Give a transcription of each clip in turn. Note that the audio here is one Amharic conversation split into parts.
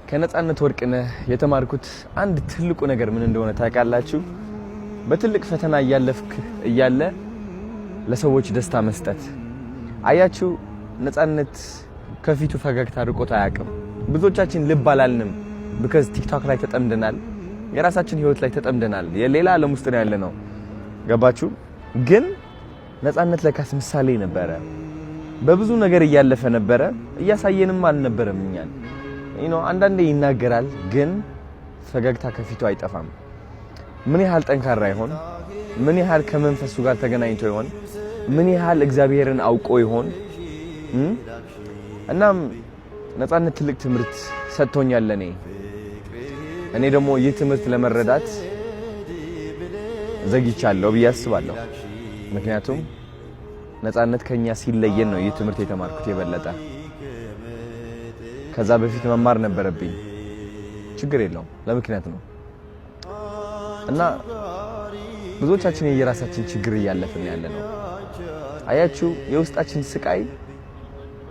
ከነጻነት ወርቅነህ የተማርኩት አንድ ትልቁ ነገር ምን እንደሆነ ታውቃላችሁ? በትልቅ ፈተና እያለፍክ እያለ ለሰዎች ደስታ መስጠት። አያችሁ፣ ነጻነት ከፊቱ ፈገግታ ርቆት አያውቅም። ብዙዎቻችን ልብ አላልንም። because ቲክቶክ ላይ ተጠምደናል፣ የራሳችን ህይወት ላይ ተጠምደናል፣ የሌላ ዓለም ውስጥ ነው ያለነው። ገባችሁ? ግን ነጻነት ለካስ ምሳሌ ነበረ። በብዙ ነገር እያለፈ ነበረ፣ እያሳየንም አልነበረም እኛን። አንዳንዴ ይናገራል፣ ግን ፈገግታ ከፊቱ አይጠፋም። ምን ያህል ጠንካራ ይሆን? ምን ያህል ከመንፈሱ ጋር ተገናኝቶ ይሆን? ምን ያህል እግዚአብሔርን አውቆ ይሆን? እናም ነጻነት ትልቅ ትምህርት ሰጥቶኛል እኔ ደግሞ ይህ ትምህርት ለመረዳት ዘግይቻለሁ ብዬ አስባለሁ። ምክንያቱም ነጻነት ከኛ ሲለየን ነው ይህ ትምህርት የተማርኩት የበለጠ። ከዛ በፊት መማር ነበረብኝ። ችግር የለውም፣ ለምክንያት ነው። እና ብዙዎቻችን የራሳችን ችግር እያለፍን ያለነው። አያችሁ፣ የውስጣችን ስቃይ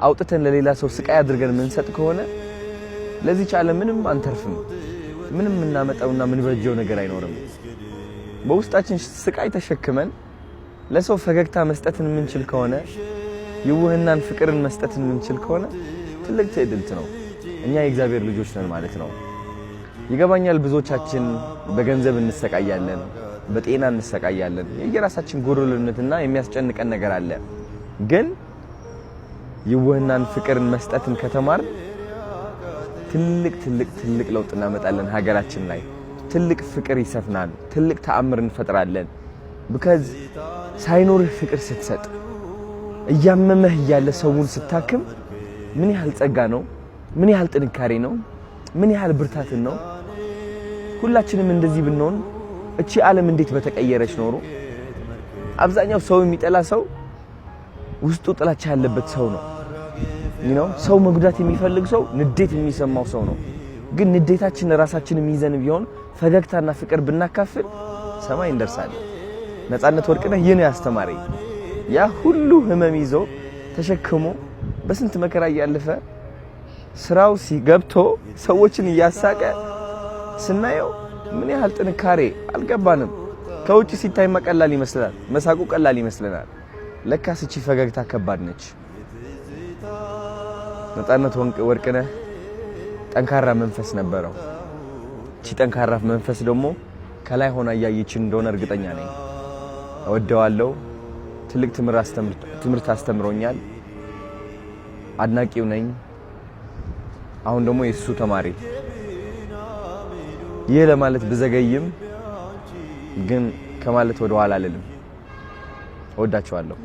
አውጥተን ለሌላ ሰው ስቃይ አድርገን የምንሰጥ ከሆነ ለዚህ ቻለ ምንም አንተርፍም። ምንም እናመጣውና ምን በጀው ነገር አይኖርም። በውስጣችን ስቃይ ተሸክመን ለሰው ፈገግታ መስጠትን የምንችል ከሆነ፣ ይውህናን ፍቅርን መስጠትን የምንችል ከሆነ ትልቅ ትዕድልት ነው። እኛ የእግዚአብሔር ልጆች ነን ማለት ነው። ይገባኛል፣ ብዙዎቻችን በገንዘብ እንሰቃያለን፣ በጤና እንሰቃያለን። የየራሳችን ጎደሎነትና የሚያስጨንቀን ነገር አለ። ግን ይውህናን ፍቅርን መስጠትን ከተማር ትልቅ ለውጥ እናመጣለን። ሀገራችን ላይ ትልቅ ፍቅር ይሰፍናል። ትልቅ ተአምር እንፈጥራለን። because ሳይኖርህ ፍቅር ስትሰጥ፣ እያመመህ እያለ ሰውን ስታክም ምን ያህል ጸጋ ነው? ምን ያህል ጥንካሬ ነው? ምን ያህል ብርታትን ነው? ሁላችንም እንደዚህ ብንሆን እቺ ዓለም እንዴት በተቀየረች ኖሮ። አብዛኛው ሰው የሚጠላ ሰው ውስጡ ጥላቻ ያለበት ሰው ነው። ሰው መጉዳት የሚፈልግ ሰው ንዴት የሚሰማው ሰው ነው። ግን ንዴታችን ራሳችንን ይዘን ቢሆን ፈገግታና ፍቅር ብናካፍል ሰማይ እንደርሳለን። ነጻነት ወርቅነህ ይህን ያስተማረ ያ ሁሉ ህመም ይዞ ተሸክሞ በስንት መከራ እያለፈ ስራው ሲገብቶ ሰዎችን እያሳቀ ስናየው ምን ያህል ጥንካሬ አልገባንም። ከውጭ ሲታይ ቀላል ይመስላል፣ መሳቁ ቀላል ይመስለናል። ለካስ እቺ ፈገግታ ከባድ ነች። ነጻነት ወርቅነህ ጠንካራ መንፈስ ነበረው። እቺ ጠንካራ መንፈስ ደግሞ ከላይ ሆና እያየችን እንደሆነ እርግጠኛ ነኝ። እወደዋለሁ። ትልቅ ትምህርት አስተምሮኛል። አድናቂው ነኝ። አሁን ደግሞ የሱ ተማሪ። ይህ ለማለት ብዘገይም ግን ከማለት ወደ ኋላ አልልም። እወዳችኋለሁ።